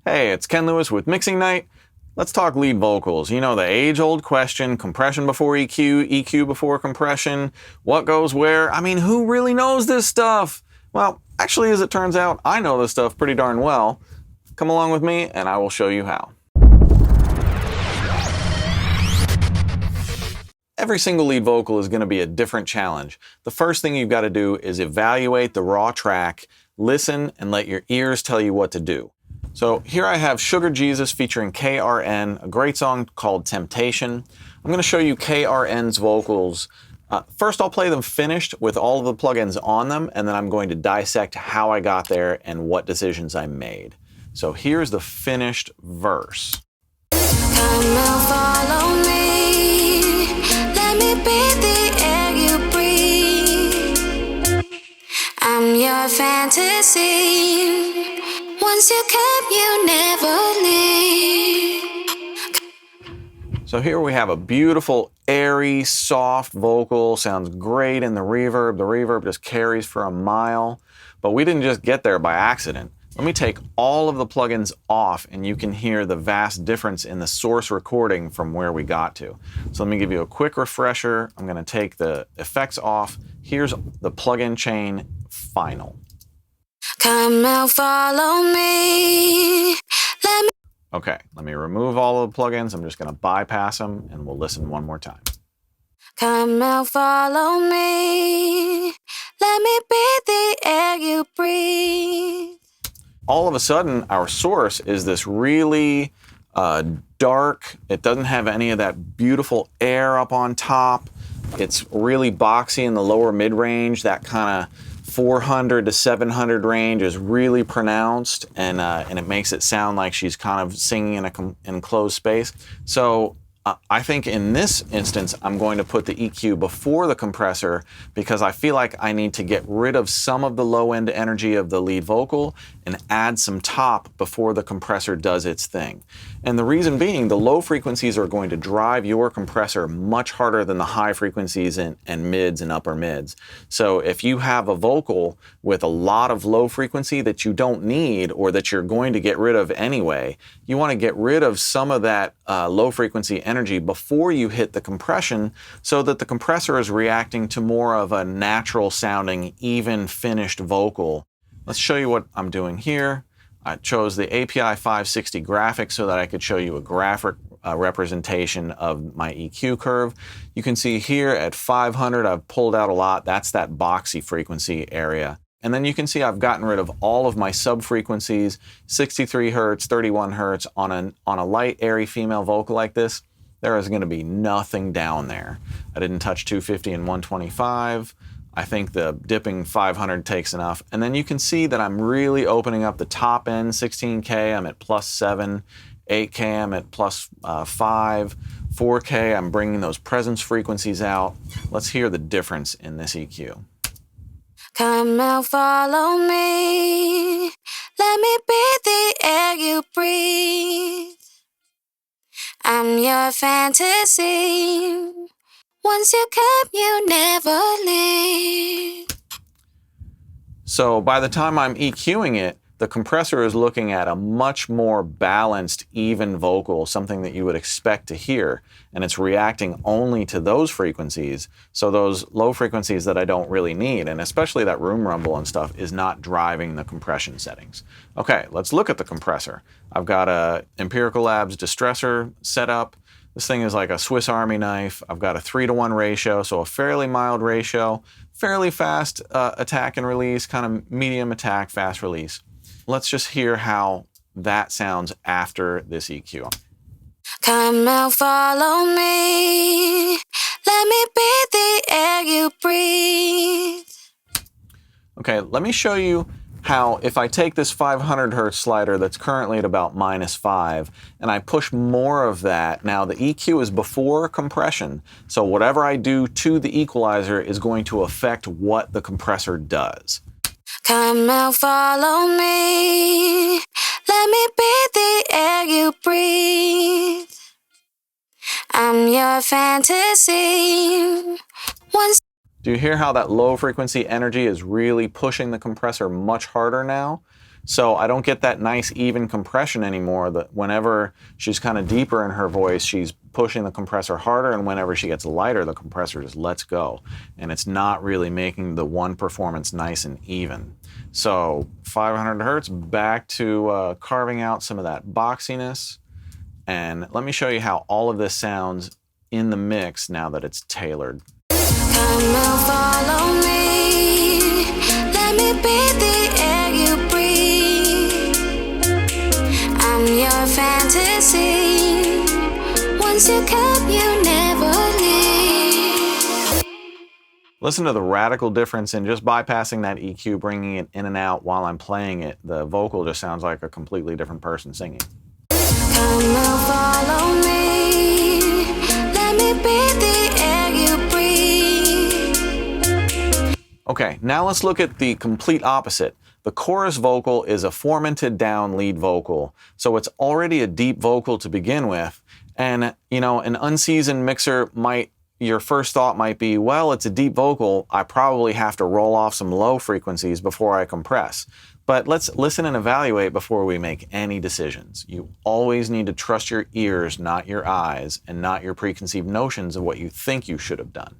Hey, it's Ken Lewis with Mixing Night. Let's talk lead vocals. You know, the age-old question, compression before EQ, EQ before compression, what goes where? I mean, who really knows this stuff? Well, actually, as it turns out, I know this stuff pretty darn well. Come along with me and I will show you how. Every single lead vocal is going to be a different challenge. The first thing you've got to do is evaluate the raw track, listen, and let your ears tell you what to do. So here I have Sugar Jesus featuring KRN, a great song called Temptation. I'm going to show you KRN's vocals. First I'll play them finished with all of the plugins on them, and then I'm going to dissect how I got there and what decisions I made. So here's the finished verse. Come and follow me. Let me be the air you breathe. I'm your fantasy. Once you come, you never leave. So here we have a beautiful, airy, soft vocal. Sounds great in the reverb. The reverb just carries for a mile. But we didn't just get there by accident. Let me take all of the plugins off and you can hear the vast difference in the source recording from where we got to. So let me give you a quick refresher. I'm going to take the effects off. Here's the plugin chain final. Come and follow me. Okay, let me remove all of the plugins. I'm just going to bypass them and we'll listen one more time. Come and follow me. Let me be the air you breathe. All of a sudden, our source is this really dark. It doesn't have any of that beautiful air up on top. It's really boxy in the lower mid-range. That kind of 400 to 700 range is really pronounced, and it makes it sound like she's kind of singing in an enclosed space. So I think in this instance, I'm going to put the EQ before the compressor because I feel like I need to get rid of some of the low-end energy of the lead vocal and add some top before the compressor does its thing. And the reason being, the low frequencies are going to drive your compressor much harder than the high frequencies and mids and upper mids. So if you have a vocal with a lot of low frequency that you don't need or that you're going to get rid of anyway, you want to get rid of some of that low frequency energy before you hit the compression so that the compressor is reacting to more of a natural sounding, even finished vocal. Let's show you what I'm doing here. I chose the API 560 graphic so that I could show you a graphic representation of my EQ curve. You can see here at 500 I've pulled out a lot. That's that boxy frequency area. And then you can see I've gotten rid of all of my sub-frequencies, 63 hertz, 31 hertz. On a light, airy female vocal like this, there is going to be nothing down there. I didn't touch 250 and 125. I think the dipping 500 takes enough. And then you can see that I'm really opening up the top end, 16K, I'm at +7, 8K, I'm at +5, 4K, I'm bringing those presence frequencies out. Let's hear the difference in this EQ. Come and follow me. Let me be the air you breathe. I'm your fantasy. Once you come, you never leave. So by the time I'm EQing it, the compressor is looking at a much more balanced, even vocal, something that you would expect to hear, and it's reacting only to those frequencies, so those low frequencies that I don't really need, and especially that room rumble and stuff, is not driving the compression settings. Okay, let's look at the compressor. I've got a Empirical Labs distressor set up. This thing is like a Swiss Army knife. I've got a 3-to-1 ratio, so a fairly mild ratio, fairly fast attack and release, kind of medium attack, fast release. Let's just hear how that sounds after this EQ. Come and follow me. Let me be the air you breathe. Okay, let me show you how if I take this 500 hertz slider that's currently at about -5 and I push more of that, now the EQ is before compression, so whatever I do to the equalizer is going to affect what the compressor does. Come and follow me. Let me be the air you breathe. I'm your fantasy. Once Do you hear how that low frequency energy is really pushing the compressor much harder now? So I don't get that nice even compression anymore. That whenever she's kind of deeper in her voice, she's pushing the compressor harder, and whenever she gets lighter, the compressor just lets go. And it's not really making the one performance nice and even. So 500 hertz, back to carving out some of that boxiness. And let me show you how all of this sounds in the mix now that it's tailored. Come and follow me. Let me be the air you breathe. I'm your fantasy. Once you come, you never leave. Listen to the radical difference in just bypassing that EQ, bringing it in and out while I'm playing it. The vocal just sounds like a completely different person singing. Come and follow me. Let me be the air you breathe. Okay, now let's look at the complete opposite. The chorus vocal is a foremented down lead vocal, so it's already a deep vocal to begin with. And, you know, an unseasoned mixer your first thought might be, well, it's a deep vocal, I probably have to roll off some low frequencies before I compress. But let's listen and evaluate before we make any decisions. You always need to trust your ears, not your eyes, and not your preconceived notions of what you think you should have done.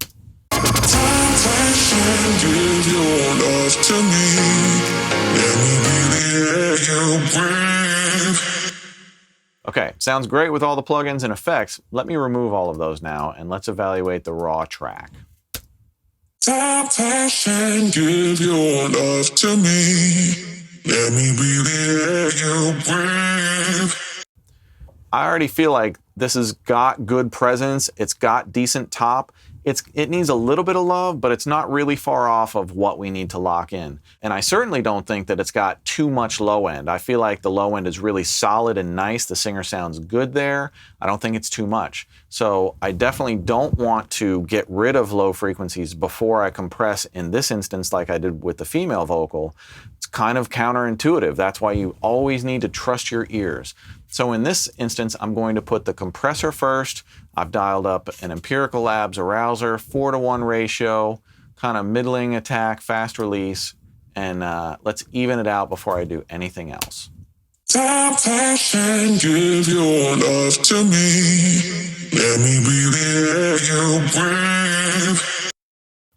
Okay, sounds great with all the plugins and effects. Let me remove all of those now, and let's evaluate the raw track. Time, passion, give your love to me. Let me be the air you breathe. I already feel like this has got good presence. It's got decent top. It needs a little bit of love, but it's not really far off of what we need to lock in. And I certainly don't think that it's got too much low end. I feel like the low end is really solid and nice. The singer sounds good there. I don't think it's too much. So I definitely don't want to get rid of low frequencies before I compress in this instance like I did with the female vocal. It's kind of counterintuitive. That's why you always need to trust your ears. So in this instance, I'm going to put the compressor first. I've dialed up an Empirical Labs arouser, 4:1 ratio, kind of middling attack, fast release, and let's even it out before I do anything else. Time, passion, give your love to me. Let me be the air you breathe.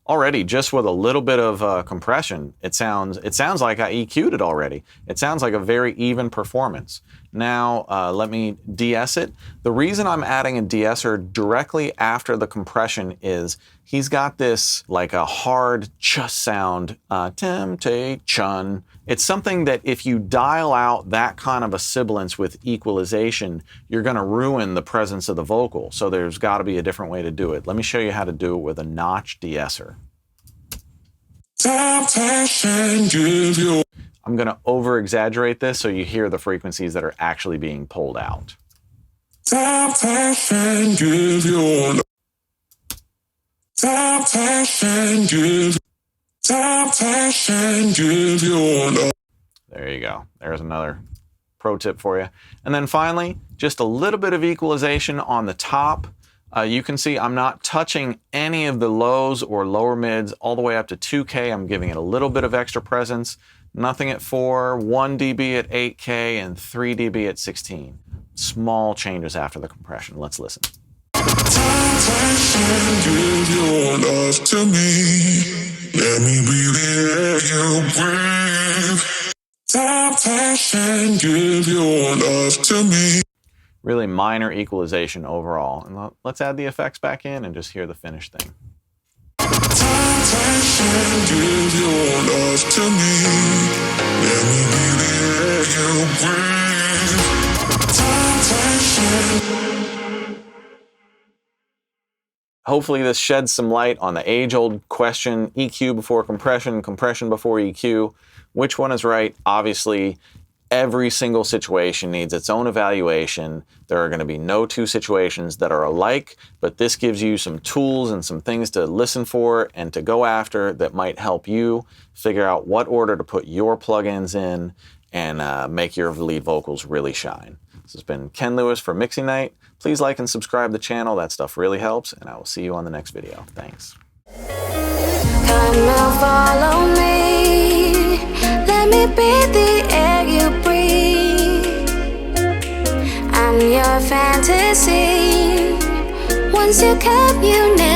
Already, just with a little bit of compression, it sounds like I EQ'd it already. It sounds like a very even performance. Now, let me de-ess it. The reason I'm adding a de-esser directly after the compression is he's got this like a hard ch sound, temptation. It's something that if you dial out that kind of a sibilance with equalization, you're gonna ruin the presence of the vocal. So there's gotta be a different way to do it. Let me show you how to do it with a notch de-esser. I'm going to over-exaggerate this so you hear the frequencies that are actually being pulled out. There you go. There's another pro tip for you. And then finally, just a little bit of equalization on the top. You can see I'm not touching any of the lows or lower mids all the way up to 2K. I'm giving it a little bit of extra presence. Nothing at 4, 1 dB at 8K, and 3 dB at 16. Small changes after the compression. Let's listen. Give your love to me. Let me be the air you breathe. Time, passion, give your love to me. Really minor equalization overall. And let's add the effects back in and just hear the finished thing. Give your love to me. Let me be the air you breathe. Hopefully this sheds some light on the age-old question, EQ before compression, compression before EQ. Which one is right? Obviously, every single situation needs its own evaluation. There are going to be no two situations that are alike, but this gives you some tools and some things to listen for and to go after that might help you figure out what order to put your plugins in and make your lead vocals really shine. This has been Ken Lewis for Mixing Night. Please like and subscribe to the channel. That stuff really helps, and I will see you on the next video. Thanks. Come and follow me. Let me be the air in your fantasy. Once you come, you never